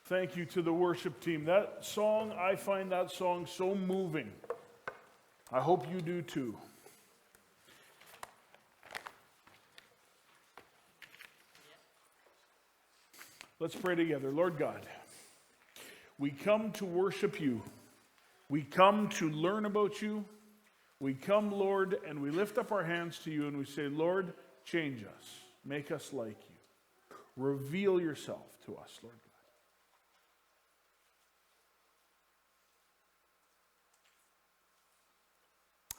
Thank you to the worship team. That song, I find that song so moving. I hope you do too. Let's pray together. Lord God, we come to worship you. We come to learn about you. We come, Lord, and we lift up our hands to you and we say, Lord, change us. Make us like you. Reveal yourself to us, Lord God.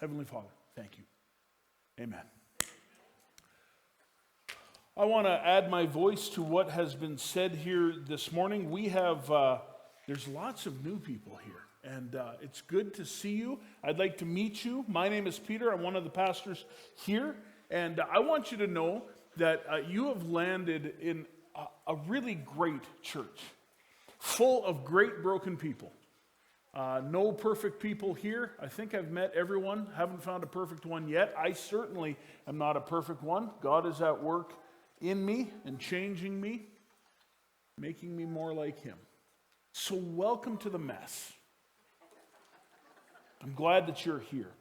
Heavenly Father, thank you. Amen. I want to add my voice to what has been said here this morning. We have, there's lots of new people here, and it's good to see you. I'd like to meet you. My name is Peter. I'm one of the pastors here, and I want you to know that you have landed in a really great church, full of great broken people. No perfect people here. I think I've met everyone. Haven't found a perfect one yet. I certainly am not a perfect one. God is at work in me and changing me, making me more like him. So welcome to the mess. I'm glad that you're here.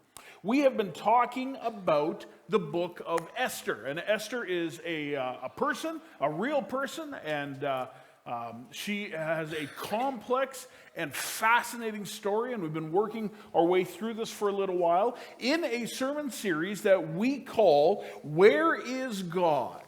We have been talking about the book of Esther. And Esther is a person, a real person, and she has a complex and fascinating story, and we've been working our way through this for a little while in a sermon series that we call, Where is God?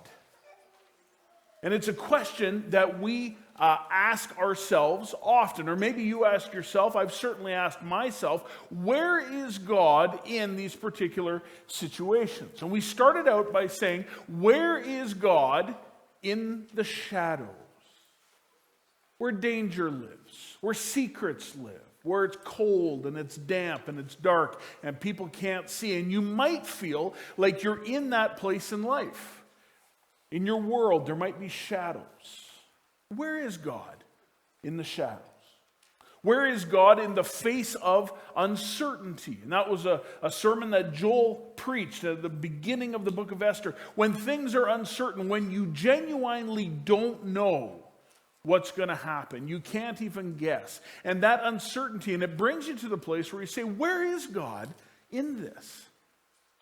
And it's a question that we ask ourselves often, or maybe you ask yourself. I've certainly asked myself, where is God in these particular situations? And we started out by saying, where is God in the shadows? Where danger lives, where secrets live, where it's cold and it's damp and it's dark and people can't see. And you might feel like you're in that place in life. In your world, there might be shadows. Where is God in the shadows? Where is God in the face of uncertainty? And that was a sermon that Joel preached at the beginning of the book of Esther. When things are uncertain, when you genuinely don't know what's going to happen, you can't even guess. And that uncertainty, and it brings you to the place where you say, where is God in this?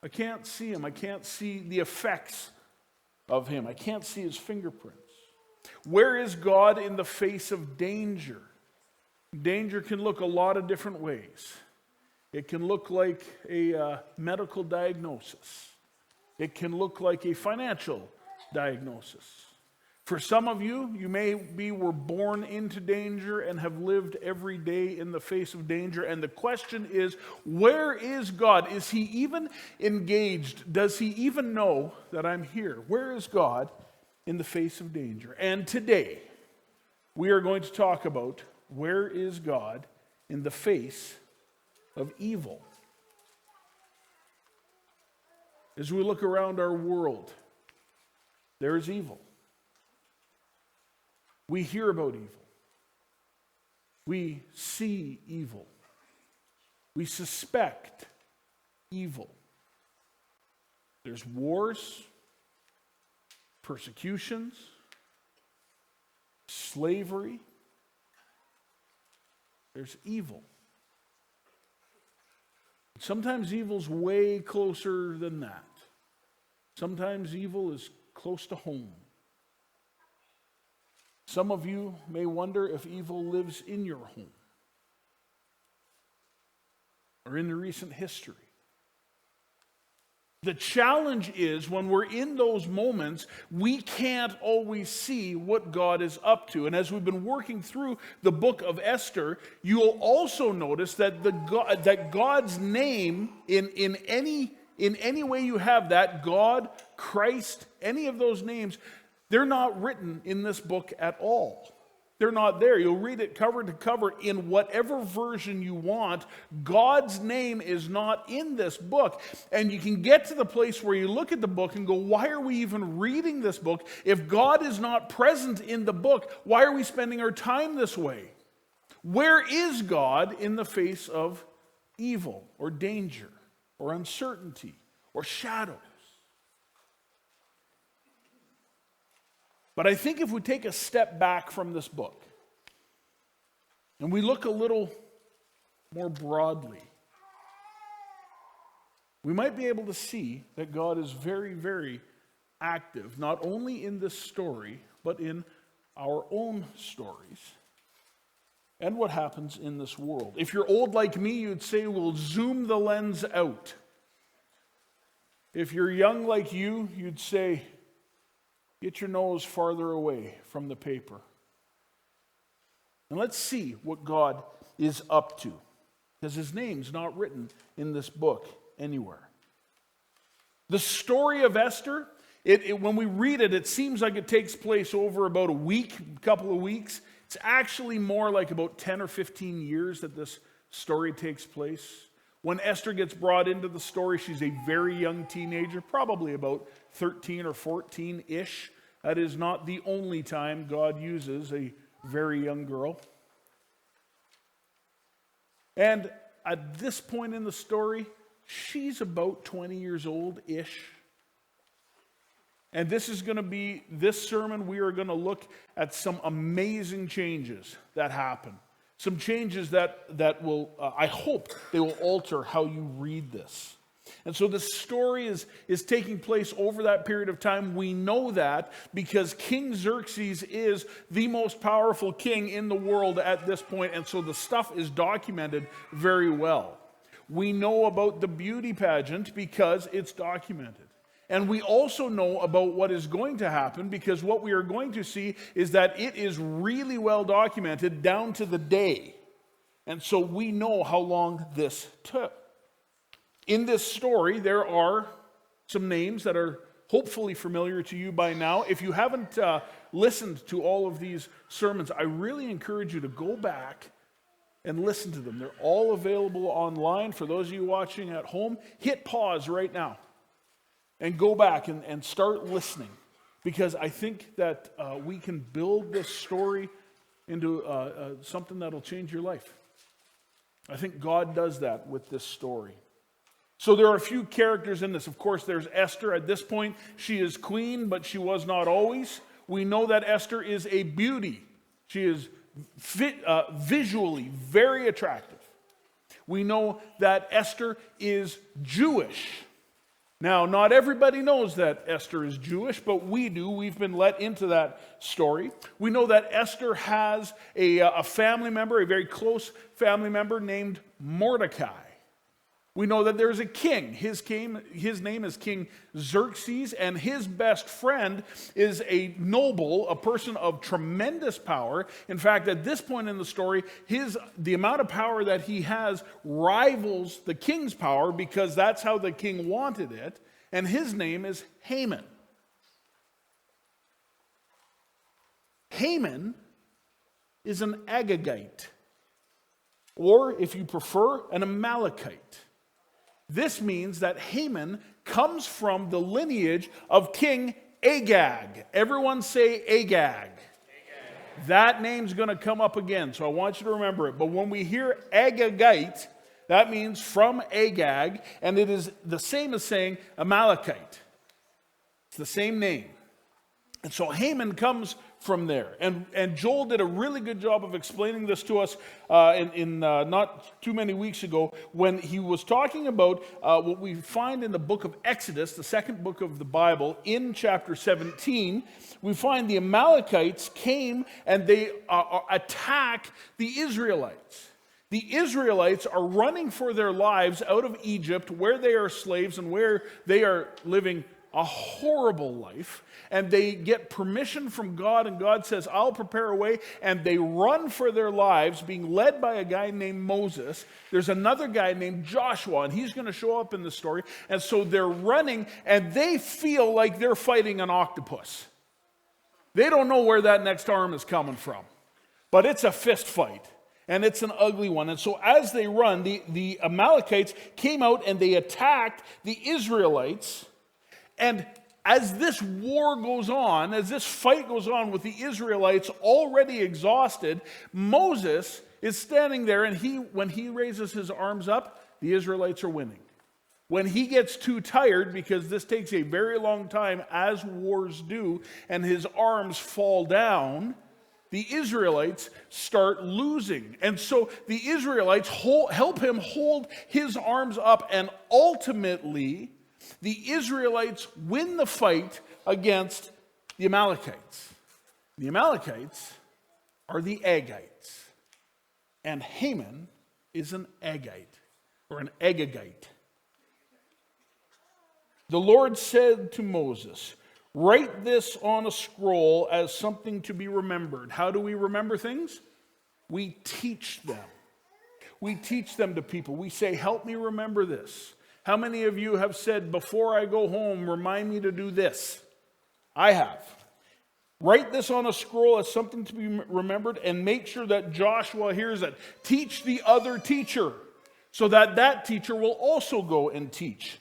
I can't see him. I can't see the effects of him. I can't see his fingerprints. Where is God in the face of danger? Danger can look a lot of different ways. It can look like a medical diagnosis. It can look like a financial diagnosis. For some of you, you were born into danger and have lived every day in the face of danger. And the question is, where is God? Is he even engaged? Does he even know that I'm here? Where is God in the face of danger? And today, we are going to talk about where is God in the face of evil. As we look around our world, there is evil. We hear about evil. We see evil. We suspect evil. There's wars, persecutions, slavery. There's evil. Sometimes evil's way closer than that. Sometimes evil is close to home. Some of you may wonder if evil lives in your home or in the recent history. The challenge is when we're in those moments, we can't always see what God is up to. And as we've been working through the book of Esther, you'll also notice that that God's name in any way you have that, God, Christ, any of those names, they're not written in this book at all. They're not there. You'll read it cover to cover in whatever version you want. God's name is not in this book. And you can get to the place where you look at the book and go, why are we even reading this book? If God is not present in the book, why are we spending our time this way? Where is God in the face of evil or danger or uncertainty or shadows? But I think if we take a step back from this book and we look a little more broadly, we might be able to see that God is very, very active, not only in this story, but in our own stories and what happens in this world. If you're old like me, you'd say we'll zoom the lens out. If you're young like you'd say, get your nose farther away from the paper. And let's see what God is up to, because his name's not written in this book anywhere. The story of Esther, when we read it, it seems like it takes place over about a couple of weeks. It's actually more like about 10 or 15 years that this story takes place. When Esther gets brought into the story, she's a very young teenager, probably about 13 or 14-ish. That is not the only time God uses a very young girl. And at this point in the story, she's about 20 years old-ish. And this sermon, we are going to look at some amazing changes that happen. Some changes that will, I hope, they will alter how you read this. And so the story is taking place over that period of time. We know that because King Xerxes is the most powerful king in the world at this point, and so the stuff is documented very well. We know about the beauty pageant because it's documented. And we also know about what is going to happen because what we are going to see is that it is really well documented down to the day. And so we know how long this took. In this story, there are some names that are hopefully familiar to you by now. If you haven't listened to all of these sermons, I really encourage you to go back and listen to them. They're all available online. For those of you watching at home, hit pause right now and go back and start listening, because I think that we can build this story into something that'll change your life. I think God does that with this story. So there are a few characters in this. Of course, there's Esther. At this point, she is queen, but she was not always. We know that Esther is a beauty. She is visually very attractive. We know that Esther is Jewish. Now, not everybody knows that Esther is Jewish, but we do. We've been let into that story. We know that Esther has a family member, a very close family member named Mordecai. We know that there's a king. His name is King Xerxes, and his best friend is a noble, a person of tremendous power. In fact, at this point in the story, the amount of power that he has rivals the king's power because that's how the king wanted it, and his name is Haman. Haman is an Agagite, or if you prefer, an Amalekite. This means that Haman comes from the lineage of King Agag. Everyone say Agag. That name's going to come up again, so I want you to remember it. But when we hear Agagite, that means from Agag, and it is the same as saying Amalekite. It's the same name. And so Haman comes from there. And Joel did a really good job of explaining this to us not too many weeks ago when he was talking about what we find in the book of Exodus, the second book of the Bible, in chapter 17. We find the Amalekites came and they attack the Israelites. The Israelites are running for their lives out of Egypt, where they are slaves and where they are living a horrible life, and they get permission from God, and God says, I'll prepare a way, and they run for their lives, being led by a guy named Moses. There's another guy named Joshua, and he's going to show up in the story, and so they're running, and they feel like they're fighting an octopus. They don't know where that next arm is coming from, but it's a fist fight. And it's an ugly one. And so as they run, the Amalekites came out and they attacked the Israelites. And as this war goes on, as this fight goes on with the Israelites already exhausted, Moses is standing there, and when he raises his arms up, the Israelites are winning. When he gets too tired, because this takes a very long time, as wars do, and his arms fall down, the Israelites start losing. And so the Israelites help him hold his arms up, and ultimately the Israelites win the fight against the Amalekites. The Amalekites are the Agagites, and Haman is an Agagite, or an Agagite. The Lord said to Moses, "Write this on a scroll as something to be remembered." How do we remember things? We teach them. We teach them to people. We say, "Help me remember this." How many of you have said, "Before I go home, remind me to do this"? I have. Write this on a scroll as something to be remembered, and make sure that Joshua hears it. Teach the other teacher, so that that teacher will also go and teach.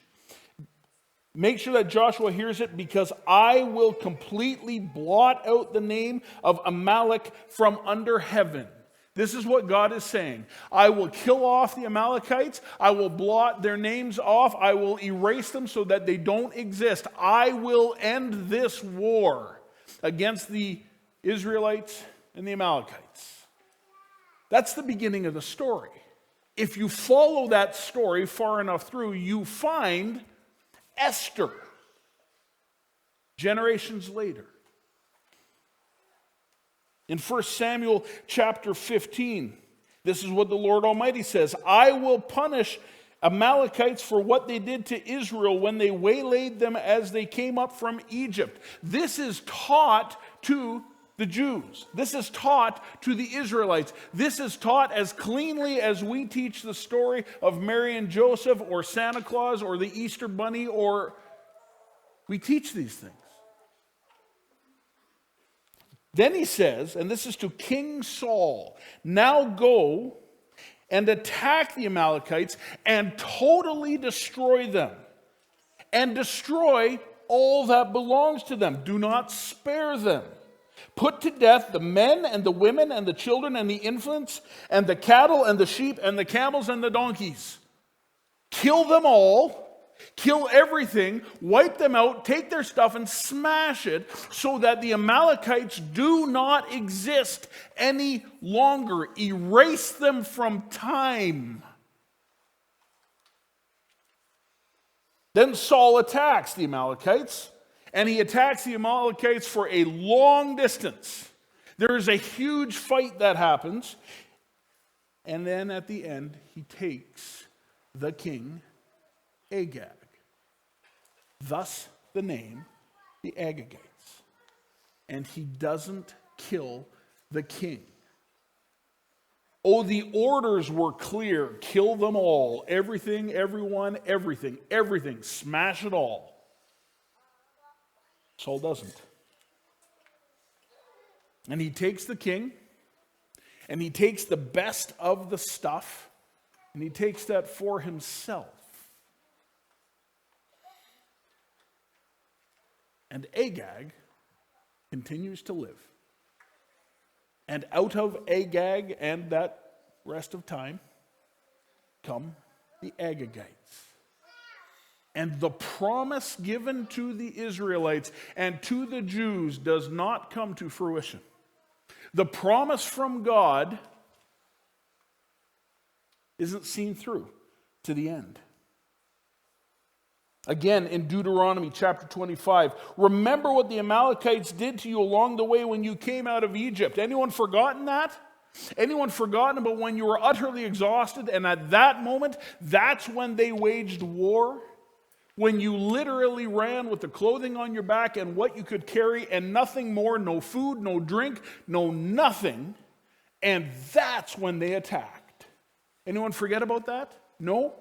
Make sure that Joshua hears it, because I will completely blot out the name of Amalek from under heaven. This is what God is saying. I will kill off the Amalekites. I will blot their names off. I will erase them so that they don't exist. I will end this war against the Israelites and the Amalekites. That's the beginning of the story. If you follow that story far enough through, you find Esther, generations later. In 1 Samuel chapter 15, this is what the Lord Almighty says: "I will punish Amalekites for what they did to Israel when they waylaid them as they came up from Egypt." This is taught to the Jews. This is taught to the Israelites. This is taught as cleanly as we teach the story of Mary and Joseph, or Santa Claus, or the Easter Bunny, or we teach these things. Then he says, and this is to King Saul, "Now go and attack the Amalekites and totally destroy them, and destroy all that belongs to them. Do not spare them. Put to death the men and the women and the children and the infants and the cattle and the sheep and the camels and the donkeys. Kill them all. Kill everything, wipe them out, take their stuff and smash it, so that the Amalekites do not exist any longer. Erase them from time." Then Saul attacks the Amalekites, and he attacks the Amalekites for a long distance. There is a huge fight that happens, and then at the end, he takes the king Agag. Thus the name, the Agagites. And he doesn't kill the king. Oh, the orders were clear. Kill them all. Everything, everyone, everything, everything. Smash it all. Saul doesn't. And he takes the king, and he takes the best of the stuff, and he takes that for himself. And Agag continues to live. And out of Agag and that rest of time come the Agagites. And the promise given to the Israelites and to the Jews does not come to fruition. The promise from God isn't seen through to the end. Again, in Deuteronomy chapter 25, "Remember what the Amalekites did to you along the way when you came out of Egypt." Anyone forgotten that? Anyone forgotten about when you were utterly exhausted, and at that moment, that's when they waged war? When you literally ran with the clothing on your back and what you could carry and nothing more, no food, no drink, no nothing, and that's when they attacked. Anyone forget about that? No?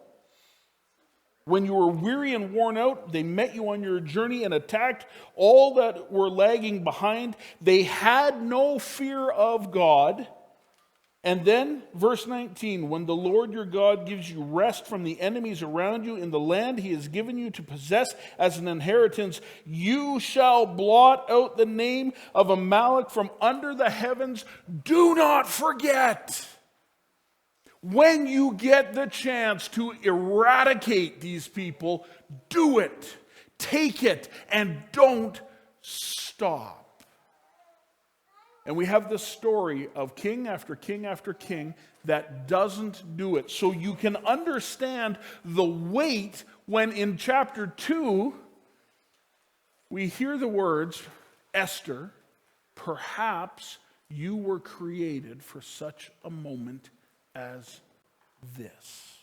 When you were weary and worn out, they met you on your journey and attacked all that were lagging behind. They had no fear of God. And then, verse 19, "When the Lord your God gives you rest from the enemies around you in the land he has given you to possess as an inheritance, you shall blot out the name of Amalek from under the heavens. Do not forget." When you get the chance to eradicate these people, do it. Take it and don't stop. And we have this story of king after king after king that doesn't do it. So you can understand the weight when in chapter 2, we hear the words, Esther, perhaps you were created for such a moment as this.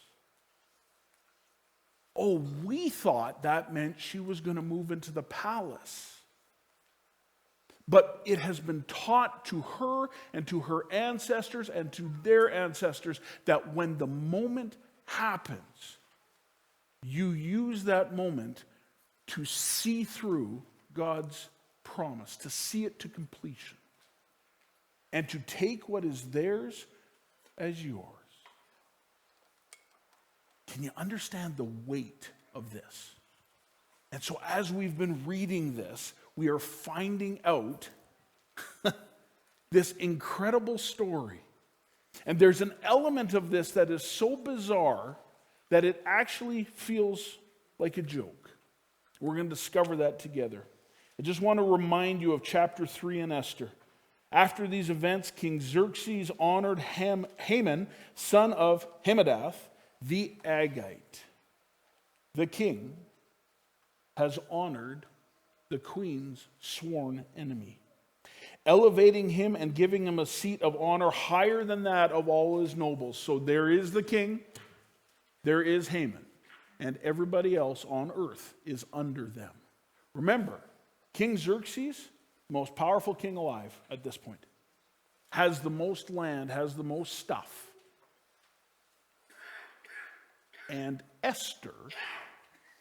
Oh, we thought that meant she was going to move into the palace. But it has been taught to her and to her ancestors and to their ancestors that when the moment happens, you use that moment to see through God's promise, to see it to completion, and to take what is theirs as yours. Can you understand the weight of this? And so as we've been reading this, we are finding out this incredible story. And there's an element of this that is so bizarre that it actually feels like a joke. We're going to discover that together. I just want to remind you of chapter 3 in Esther. After these events, King Xerxes honored Haman, son of Hammedatha, the Agagite. The king has honored the queen's sworn enemy, elevating him and giving him a seat of honor higher than that of all his nobles. So there is the king, there is Haman, and everybody else on earth is under them. Remember, King Xerxes, most powerful king alive at this point, has the most land, has the most stuff. And Esther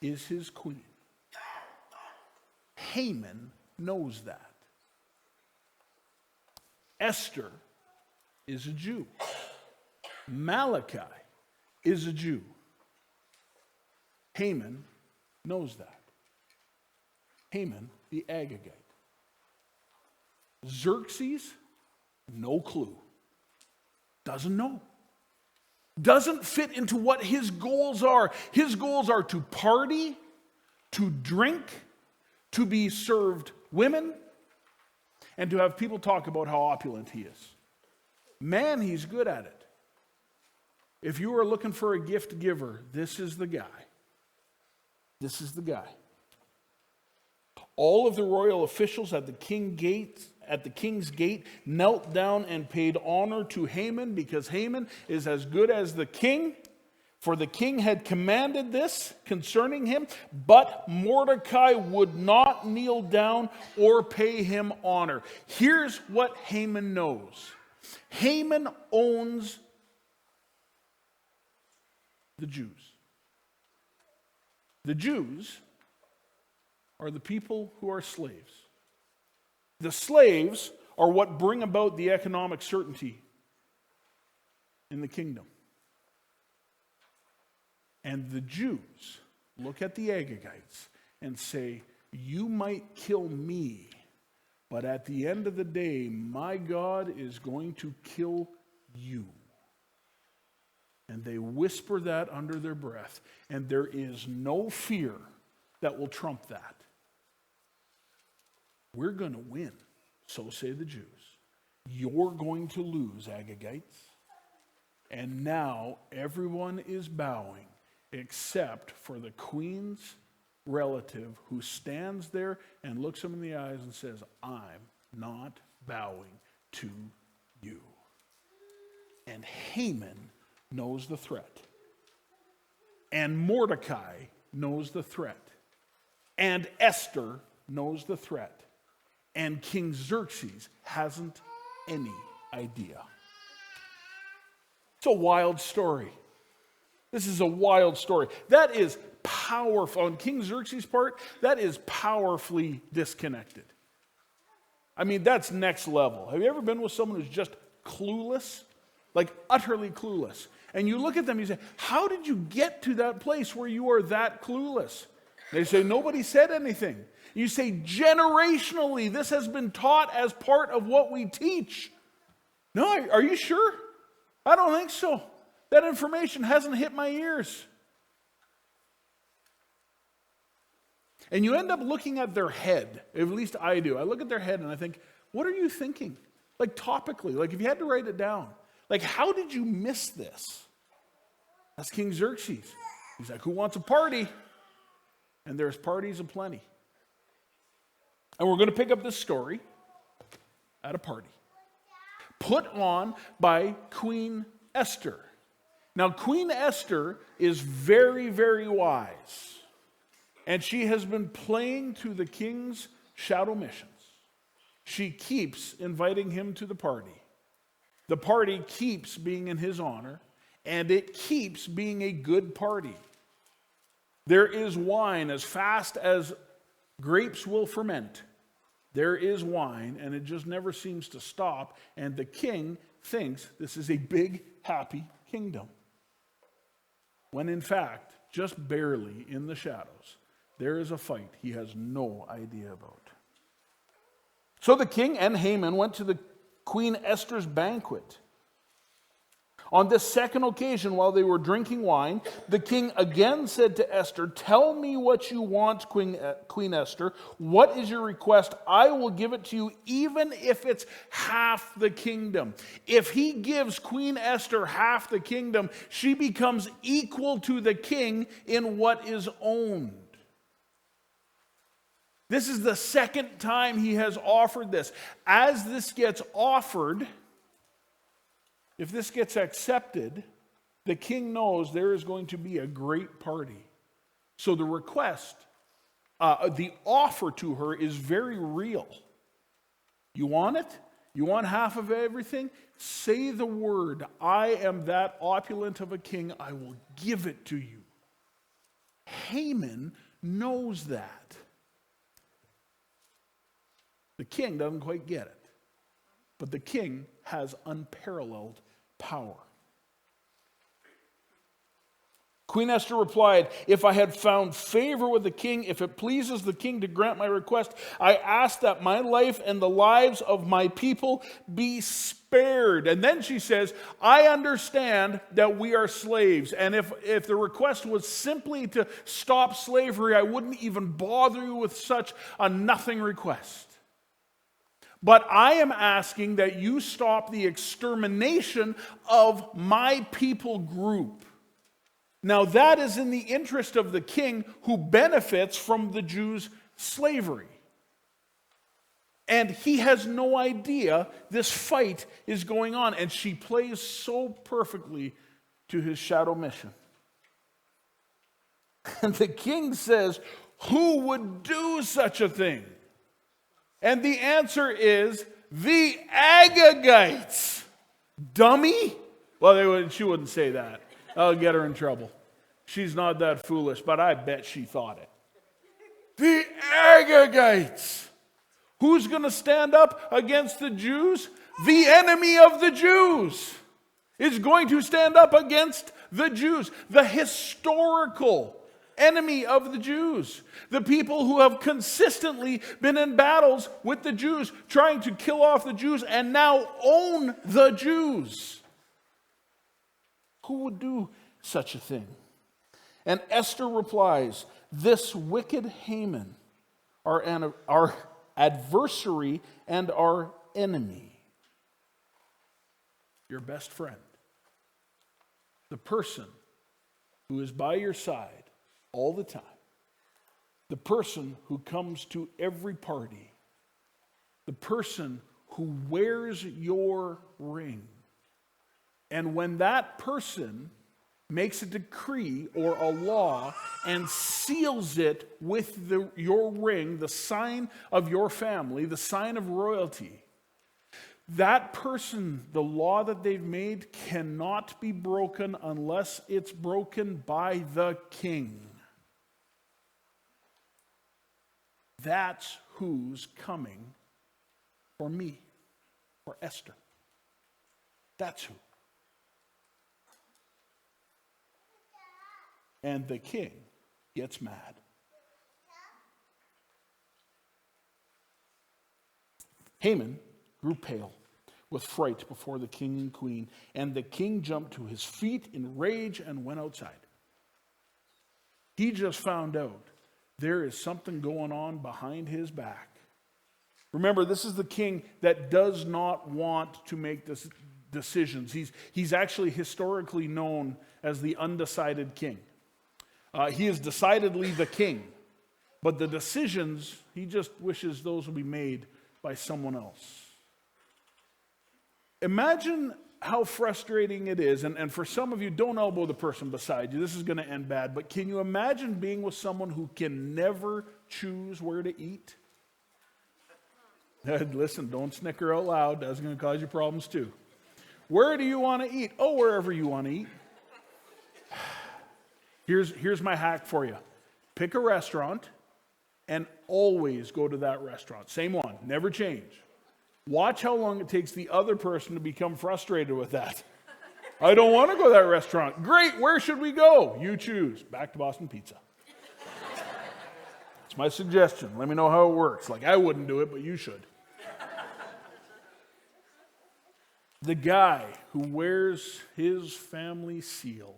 is his queen. Haman knows that. Esther is a Jew. Malachi is a Jew. Haman knows that. Haman, the Agagite. Xerxes, no clue. Doesn't know. Doesn't fit into what his goals are. His goals are to party, to drink, to be served women, and to have people talk about how opulent he is. Man, he's good at it. If you are looking for a gift giver, this is the guy. This is the guy. All of the royal officials at the king's gate knelt down and paid honor to Haman because Haman is as good as the king. For the king had commanded this concerning him, but Mordecai would not kneel down or pay him honor. Here's what Haman knows. Haman owns the Jews. The Jews are the people who are slaves. The slaves are what bring about the economic certainty in the kingdom. And the Jews look at the Agagites and say, you might kill me, but at the end of the day, my God is going to kill you. And they whisper that under their breath, and there is no fear that will trump that. We're going to win, so say the Jews. You're going to lose, Agagites. And now everyone is bowing except for the queen's relative who stands there and looks him in the eyes and says, I'm not bowing to you. And Haman knows the threat. And Mordecai knows the threat. And Esther knows the threat. And King Xerxes hasn't any idea. It's a wild story. This is a wild story. That is powerful. On King Xerxes' part, that is powerfully disconnected. I mean, that's next level. Have you ever been with someone who's just clueless? Like utterly clueless. And you look at them and you say, how did you get to that place where you are that clueless? They say, nobody said anything. You say, generationally, this has been taught as part of what we teach. No, are you sure? I don't think so. That information hasn't hit my ears. And you end up looking at their head. At least I do. I look at their head and I think, what are you thinking? Like topically, like if you had to write it down. Like, how did you miss this? That's King Xerxes. He's like, who wants a party? And there's parties aplenty. And we're going to pick up this story at a party put on by Queen Esther. Now, Queen Esther is very, very wise. And she has been playing to the king's shadow missions. She keeps inviting him to the party. The party keeps being in his honor, and it keeps being a good party. There is wine as fast as grapes will ferment. There is wine, and it just never seems to stop. And the king thinks this is a big, happy kingdom. When in fact, just barely in the shadows, there is a fight he has no idea about. So the king and Haman went to the Queen Esther's banquet. On this second occasion, while they were drinking wine, the king again said to Esther, "Tell me what you want, Queen Esther. What is your request? I will give it to you, even if it's half the kingdom." If he gives Queen Esther half the kingdom, she becomes equal to the king in what is owned. This is the second time he has offered this. As this gets offered, if this gets accepted, the king knows there is going to be a great party. So the request, the offer to her is very real. You want it? You want half of everything? Say the word, "I am that opulent of a king, I will give it to you." Haman knows that. The king doesn't quite get it. But the king has unparalleled power. Queen Esther replied, "If I had found favor with the king, if it pleases the king to grant my request, I ask that my life and the lives of my people be spared." And then she says, "I understand that we are slaves. And if the request was simply to stop slavery, I wouldn't even bother you with such a nothing request. But I am asking that you stop the extermination of my people group." Now that is in the interest of the king, who benefits from the Jews' slavery. And he has no idea this fight is going on. And she plays so perfectly to his shadow mission. And the king says, "Who would do such a thing?" And the answer is the Agagites. Dummy? Well, she wouldn't say that. I'll get her in trouble. She's not that foolish, but I bet she thought it. The Agagites. Who's going to stand up against the Jews? The enemy of the Jews is going to stand up against the Jews. The historical enemy of the Jews. The people who have consistently been in battles with the Jews, trying to kill off the Jews and now own the Jews. Who would do such a thing? And Esther replies, "This wicked Haman, our adversary and our enemy, your best friend, the person who is by your side all the time, the person who comes to every party, the person who wears your ring. And when that person makes a decree or a law and seals it with your ring, the sign of your family, the sign of royalty, that person, the law that they've made, cannot be broken unless it's broken by the king." That's who's coming for me, for Esther. That's who. And the king gets mad. Haman grew pale with fright before the king and queen, and the king jumped to his feet in rage and went outside. He just found out there is something going on behind his back. Remember, this is the king that does not want to make decisions. He's actually historically known as the undecided king. He is decidedly the king, but the decisions, he just wishes those will be made by someone else. Imagine how frustrating it is, and for some of you, don't elbow the person beside you. This is going to end bad, but can you imagine being with someone who can never choose where to eat? Listen, don't snicker out loud. That's going to cause you problems too. Where do you want to eat? Oh, wherever you want to eat. Here's my hack for you. Pick a restaurant and always go to that restaurant. Same one, never change. Watch how long it takes the other person to become frustrated with that. I don't want to go to that restaurant. Great, where should we go? You choose. Back to Boston Pizza. It's my suggestion. Let me know how it works. Like, I wouldn't do it, but you should. The guy who wears his family seal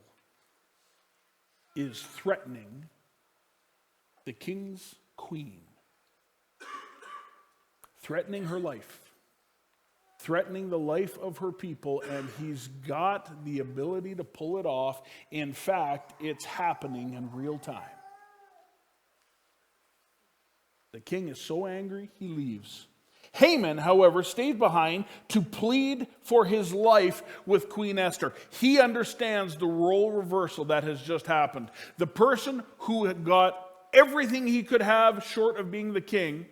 is threatening the king's queen, threatening her life, threatening the life of her people, and he's got the ability to pull it off. In fact, it's happening in real time. The king is so angry, he leaves. Haman, however, stayed behind to plead for his life with Queen Esther. He understands the role reversal that has just happened. The person who had got everything he could have short of being the king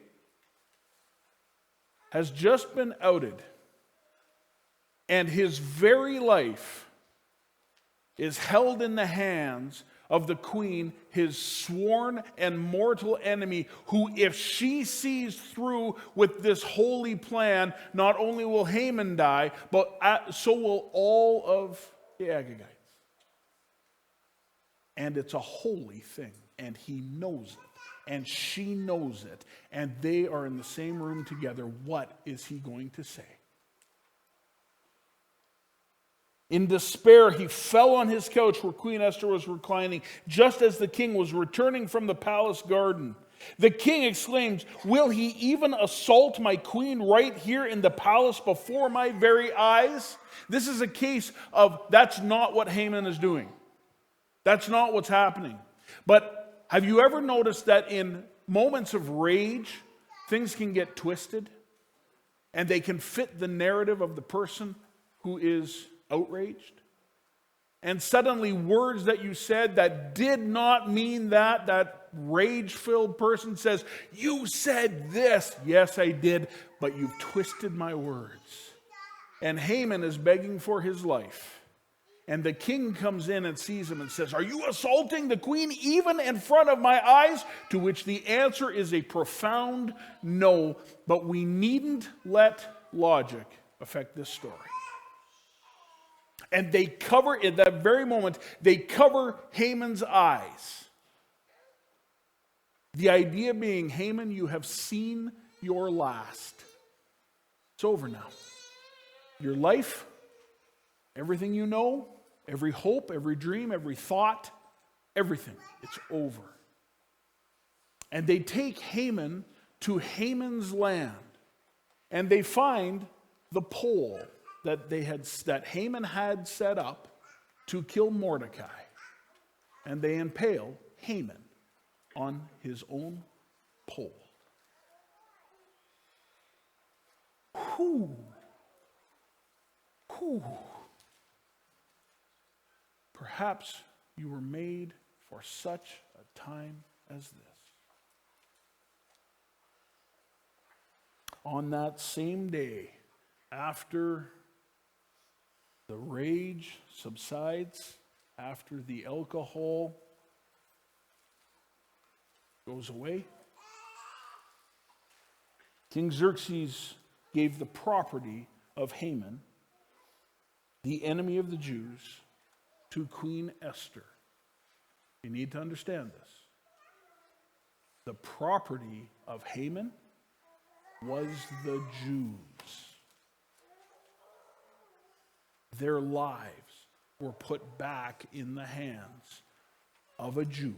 has just been outed. And his very life is held in the hands of the queen, his sworn and mortal enemy, who, if she sees through with this holy plan, not only will Haman die, but so will all of the Agagites. And it's a holy thing, and he knows it, and she knows it, and they are in the same room together. What is he going to say? In despair, he fell on his couch where Queen Esther was reclining, just as the king was returning from the palace garden. The king exclaimed, "Will he even assault my queen right here in the palace before my very eyes?" This is a case of that's not what Haman is doing. That's not what's happening. But have you ever noticed that in moments of rage, things can get twisted and they can fit the narrative of the person who is outraged? And suddenly words that you said that did not mean that rage-filled person says, "You said this." "Yes, I did, but you've twisted my words." And Haman is begging for his life. And the king comes in and sees him and says, "Are you assaulting the queen even in front of my eyes?" To which the answer is a profound no, but we needn't let logic affect this story. And they cover, at that very moment, they cover Haman's eyes. The idea being, Haman, you have seen your last. It's over now. Your life, everything you know, every hope, every dream, every thought, everything, it's over. And they take Haman to Haman's land, and they find the pole that Haman had set up to kill Mordecai. And they impale Haman on his own pole. Whew. Perhaps you were made for such a time as this. On that same day, after the rage subsides, after the alcohol goes away, King Xerxes gave the property of Haman, the enemy of the Jews, to Queen Esther. You need to understand this. The property of Haman was the Jews. Their lives were put back in the hands of a Jew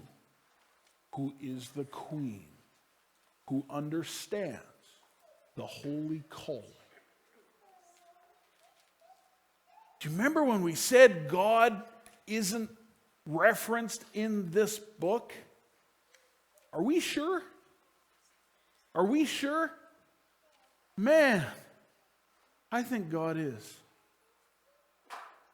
who is the queen, who understands the holy coal. Do you remember when we said God isn't referenced in this book? Are we sure? Are we sure? Man, I think God is.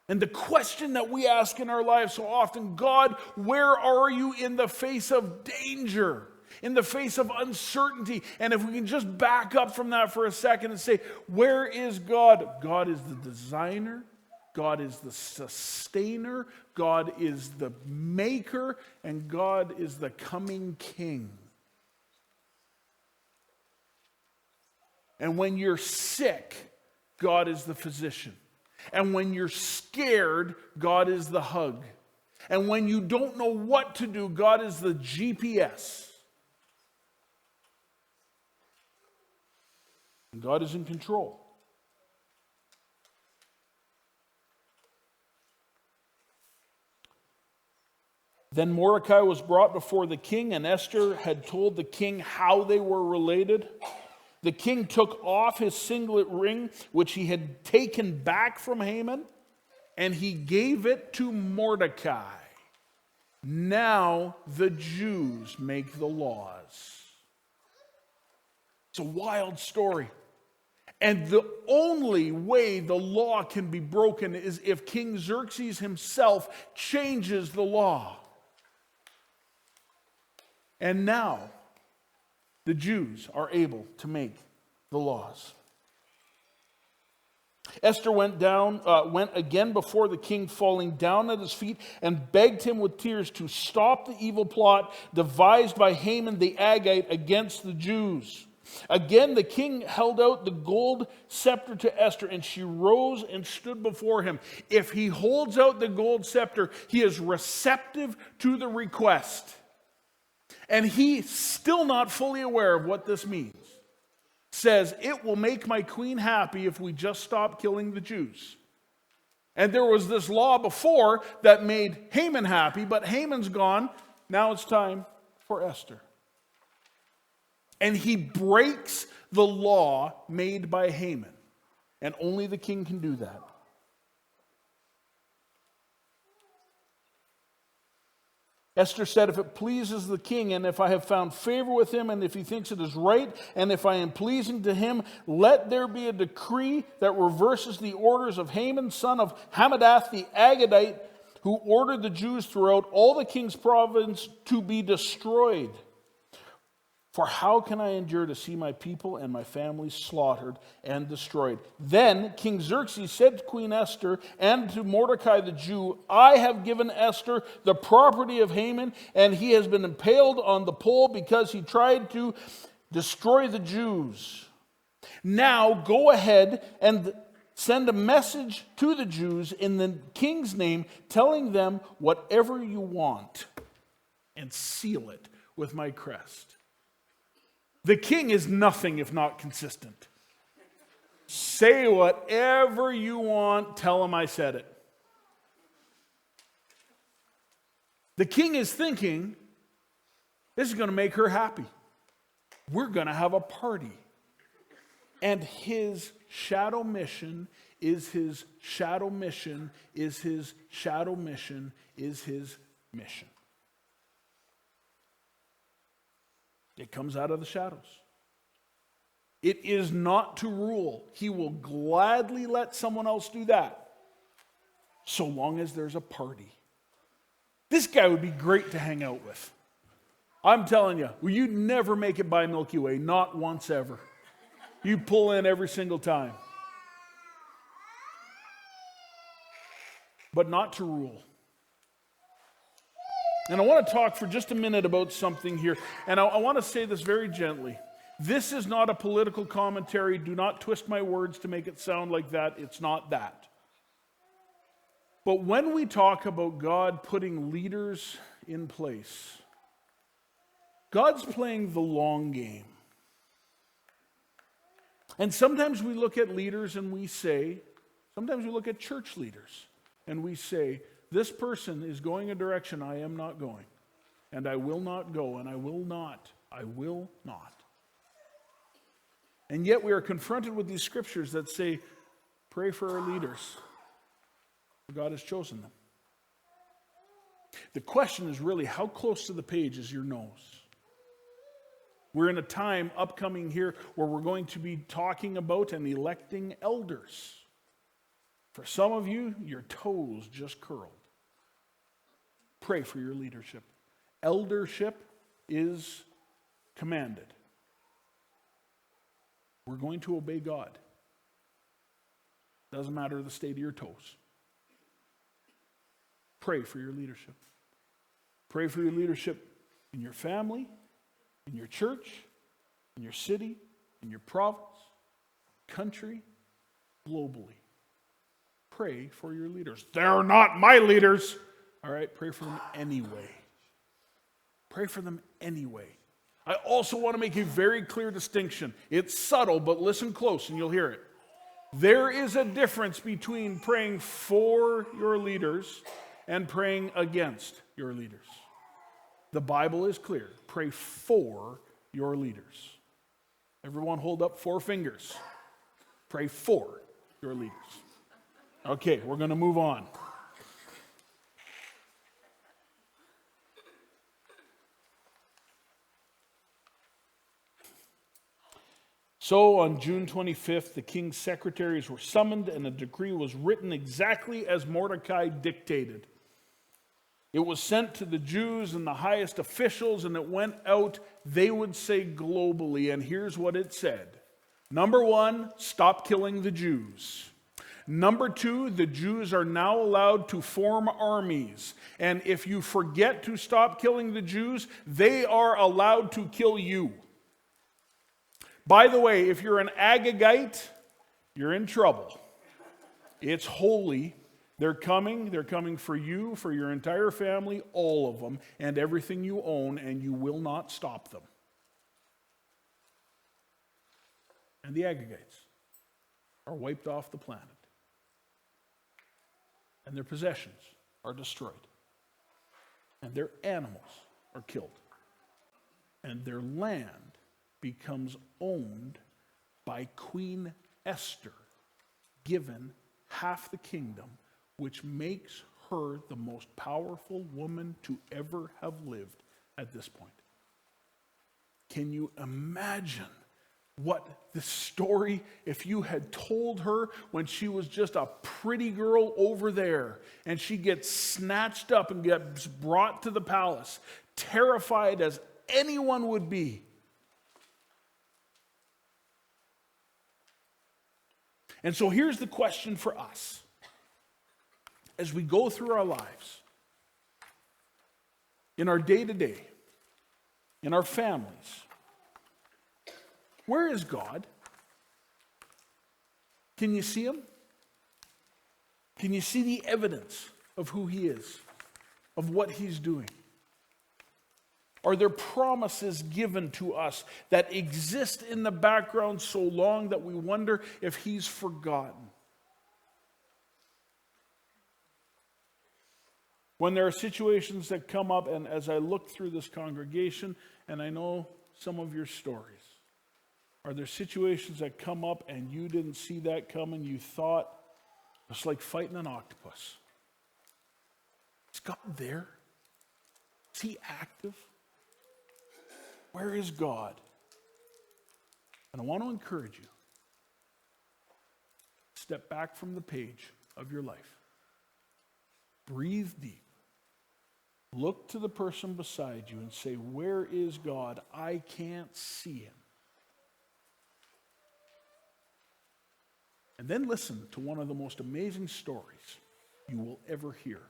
And the question that we ask in our lives so often, God, where are you in the face of danger? In the face of uncertainty? And if we can just back up from that for a second and say, where is God? God is the designer. God is the sustainer. God is the maker. And God is the coming king. And when you're sick, God is the physician. And when you're scared, God is the hug. And when you don't know what to do, God is the GPS. And God is in control. Then Mordecai was brought before the king, and Esther had told the king how they were related. The king took off his signet ring, which he had taken back from Haman, and he gave it to Mordecai. Now the Jews make the laws. It's a wild story. And the only way the law can be broken is if King Xerxes himself changes the law. And now the Jews are able to make the laws. Esther went again before the king, falling down at his feet, and begged him with tears to stop the evil plot devised by Haman the Agagite against the Jews. Again, the king held out the gold scepter to Esther, and she rose and stood before him. If he holds out the gold scepter, he is receptive to the request. And he's still not fully aware of what this means. Says, it will make my queen happy if we just stop killing the Jews. And there was this law before that made Haman happy, but Haman's gone. Now it's time for Esther. And he breaks the law made by Haman. And only the king can do that. Esther said, if it pleases the king, and if I have found favor with him, and if he thinks it is right, and if I am pleasing to him, let there be a decree that reverses the orders of Haman, son of Hammedatha the Agagite, who ordered the Jews throughout all the king's province to be destroyed. For how can I endure to see my people and my family slaughtered and destroyed? Then King Xerxes said to Queen Esther and to Mordecai the Jew, I have given Esther the property of Haman, and he has been impaled on the pole because he tried to destroy the Jews. Now go ahead and send a message to the Jews in the king's name, telling them whatever you want, and seal it with my crest. The king is nothing if not consistent. Say whatever you want, tell him I said it. The king is thinking, this is going to make her happy. We're going to have a party. And his shadow mission is his shadow mission, is his shadow mission, is his mission. It comes out of the shadows. It is not to rule. He will gladly let someone else do that, so long as there's a party. This guy would be great to hang out with. I'm telling you, you'd never make it by Milky Way, not once ever. You pull in every single time. But not to rule. And I want to talk for just a minute about something here. And I want to say this very gently. This is not a political commentary. Do not twist my words to make it sound like that. It's not that. But when we talk about God putting leaders in place, God's playing the long game. And sometimes we look at leaders and we say, sometimes we look at church leaders and we say, this person is going a direction I am not going. And I will not go, and I will not. I will not. And yet we are confronted with these scriptures that say, pray for our leaders, for God has chosen them. The question is really, how close to the page is your nose? We're in a time upcoming here where we're going to be talking about and electing elders. For some of you, your toes just curled. Pray for your leadership. Eldership is commanded. We're going to obey God. Doesn't matter the state of your toes. Pray for your leadership. Pray for your leadership in your family, in your church, in your city, in your province, country, globally. Pray for your leaders. They're not my leaders. All right, pray for them anyway. Pray for them anyway. I also want to make a very clear distinction. It's subtle, but listen close and you'll hear it. There is a difference between praying for your leaders and praying against your leaders. The Bible is clear. Pray for your leaders. Everyone hold up 4 fingers. Pray for your leaders. Okay, we're going to move on. So on June 25th, the king's secretaries were summoned and a decree was written exactly as Mordecai dictated. It was sent to the Jews and the highest officials, and it went out, they would say globally, and here's what it said. Number 1, stop killing the Jews. Number 2, the Jews are now allowed to form armies, and if you forget to stop killing the Jews, they are allowed to kill you. By the way, if you're an Agagite, you're in trouble. It's holy. They're coming for you, for your entire family, all of them, and everything you own, and you will not stop them. And the Agagites are wiped off the planet. And their possessions are destroyed. And their animals are killed. And their land becomes owned by Queen Esther, given half the kingdom, which makes her the most powerful woman to ever have lived at this point. Can you imagine what the story, if you had told her when she was just a pretty girl over there, and she gets snatched up and gets brought to the palace, terrified as anyone would be. And so here's the question for us. As we go through our lives, in our day-to-day, in our families, where is God? Can you see Him? Can you see the evidence of who He is, of what He's doing? Are there promises given to us that exist in the background so long that we wonder if He's forgotten? When there are situations that come up, and as I look through this congregation, and I know some of your stories, are there situations that come up and you didn't see that coming? You thought it's like fighting an octopus. Is God there? Is He active? Where is God? And I want to encourage you. Step back from the page of your life. Breathe deep. Look to the person beside you and say, where is God? I can't see Him. And then listen to one of the most amazing stories you will ever hear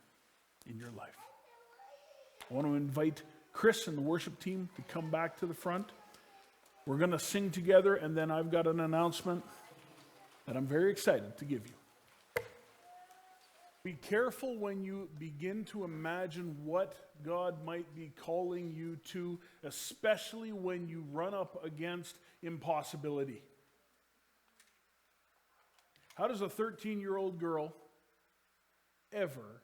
in your life. I want to invite Chris and the worship team to come back to the front. We're going to sing together, and then I've got an announcement that I'm very excited to give you. Be careful when you begin to imagine what God might be calling you to, especially when you run up against impossibility. How does a 13-year-old girl ever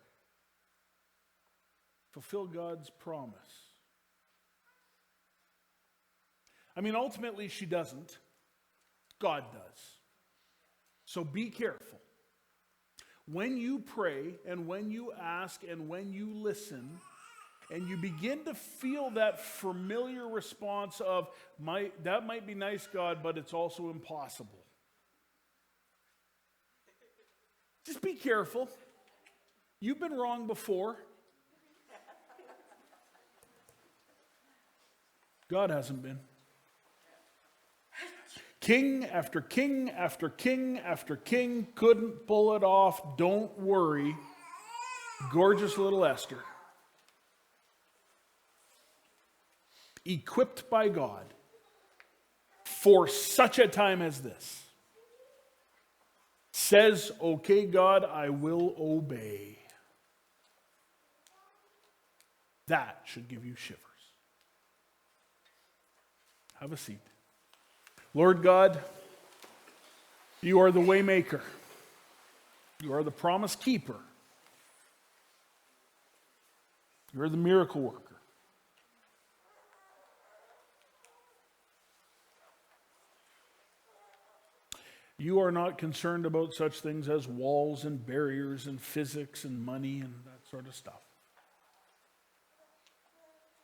fulfill God's promise? I mean, ultimately, she doesn't. God does. So be careful. When you pray and when you ask and when you listen, and you begin to feel that familiar response of, that might be nice, God, but it's also impossible. Just be careful. You've been wrong before. God hasn't been. King after king after king after king couldn't pull it off. Don't worry. Gorgeous little Esther, equipped by God for such a time as this, says, okay, God, I will obey. That should give you shivers. Have a seat. Lord God, you are the way maker. You are the promise keeper. You are the miracle worker. You are not concerned about such things as walls and barriers and physics and money and that sort of stuff.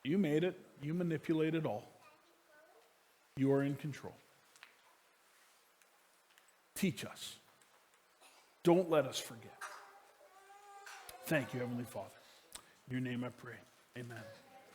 You made it. You manipulate it all. You are in control. Teach us. Don't let us forget. Thank you, Heavenly Father. In your name I pray. Amen.